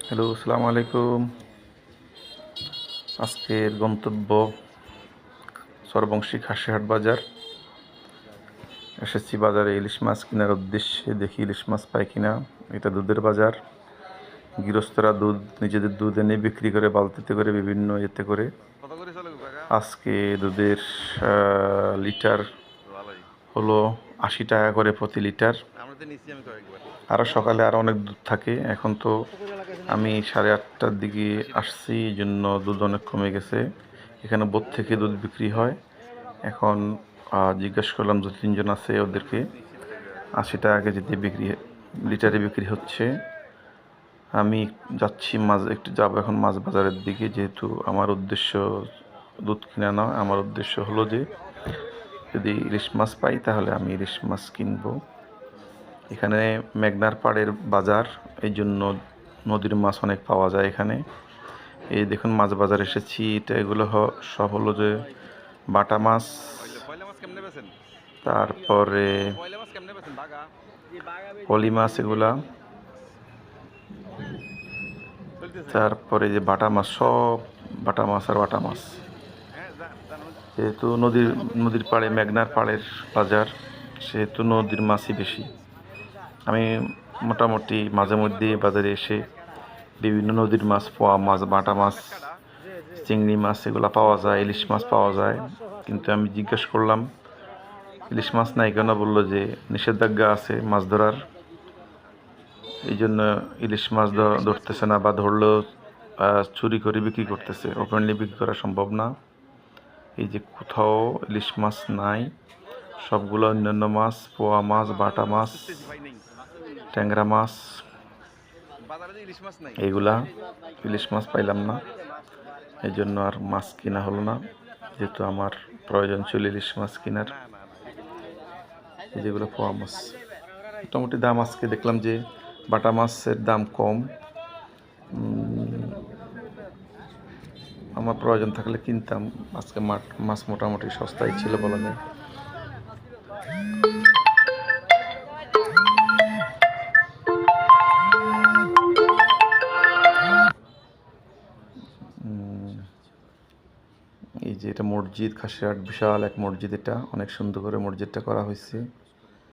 Hello, আসসালামু আলাইকুম। আজকের গন্তব্য সরবংশী খাসিহাট বাজার। এসেছি বাজারে ইলিশ মাছ কেনার উদ্দেশ্যে, দেখি ইলিশ মাছ পাই কিনা। এটা দুধের বাজার। গৃহস্থরা দুধ নিজেদের দুধ এনে বিক্রি করে বালতিতে করে, বিভিন্ন এতে করে। আজকে দুধের লিটার হলো 80 টাকা করে প্রতি লিটার। আরও সকালে আরও অনেক দুধ থাকে। এখন তো আমি 8:30টার দিকে আসছি, এই জন্য দুধ অনেক কমে গেছে। এখানে বোট থেকে দুধ বিক্রি হয়। এখন জিজ্ঞেস করলাম, 2-3 জন আছে, ওদেরকে 80 টাকা কেজিতে লিটারে বিক্রি হচ্ছে। আমি যাচ্ছি একটু যাবো এখন মাছ বাজারের দিকে, যেহেতু আমার উদ্দেশ্য দুধ কিনা নয়। আমার উদ্দেশ্য হলো যে যদি ইলিশ মাছ পাই তাহলে আমি ইলিশ মাছ কিনবো। এখানে মেঘনার পাড়ের বাজার, এই জন্য নদীর মাছ অনেক পাওয়া যায় এখানে। এই দেখুন মাছ বাজার এসেছি। এগুলো সব হলো যে বাটা মাছ, তারপরে পলি মাছ, এগুলা, তারপরে যে বাটা মাছ, সব বাটা মাছ আর বাটা মাছ। যেহেতু নদীর পাড়ে, মেঘনার পাড়ের বাজার, সেহেতু নদীর মাছই বেশি। আমি মোটামুটি মাঝে মধ্যে বাজারে এসে বিভিন্ন নদীর মাছ, পোয়া মাছ, বাটা মাছ, চিংড়ি মাছ এগুলো পাওয়া যায়, ইলিশ মাছ পাওয়া যায়। কিন্তু আমি জিজ্ঞেস করলাম ইলিশ মাছ নাই কেন, বললো যে নিষেধাজ্ঞা আছে মাছ ধরার, এই জন্য ইলিশ মাছ ধরতেছে না, বা ধরলেও চুরি করে বিক্রি করতেছে। ওপেনলি বিক্রি করা সম্ভব না। এই যে কোথাও ইলিশ মাছ নাই, সবগুলো অন্যান্য মাছ, পোয়া মাছ, বাটা মাছ, ট্যাংরা মাছ, এইগুলা। ইলিশ মাছ পাইলাম না, এই জন্য আর মাছ কিনা হলো না, যেহেতু আমার প্রয়োজন ছিল ইলিশ মাছ কেনার। এই যেগুলো পোয়া মাছ, মোটামুটি দাম আজকে দেখলাম যে বাটা মাছের দাম কম। আমার প্রয়োজন থাকলে কিনতাম। আজকে মাছ মোটামুটি সস্তাই ছিল বলা যায়। এই যে এটা মসজিদ, খাসিরহাট বিশাল এক মসজিদ। এটা অনেক সুন্দর করে মসজিদটা করা হয়েছে।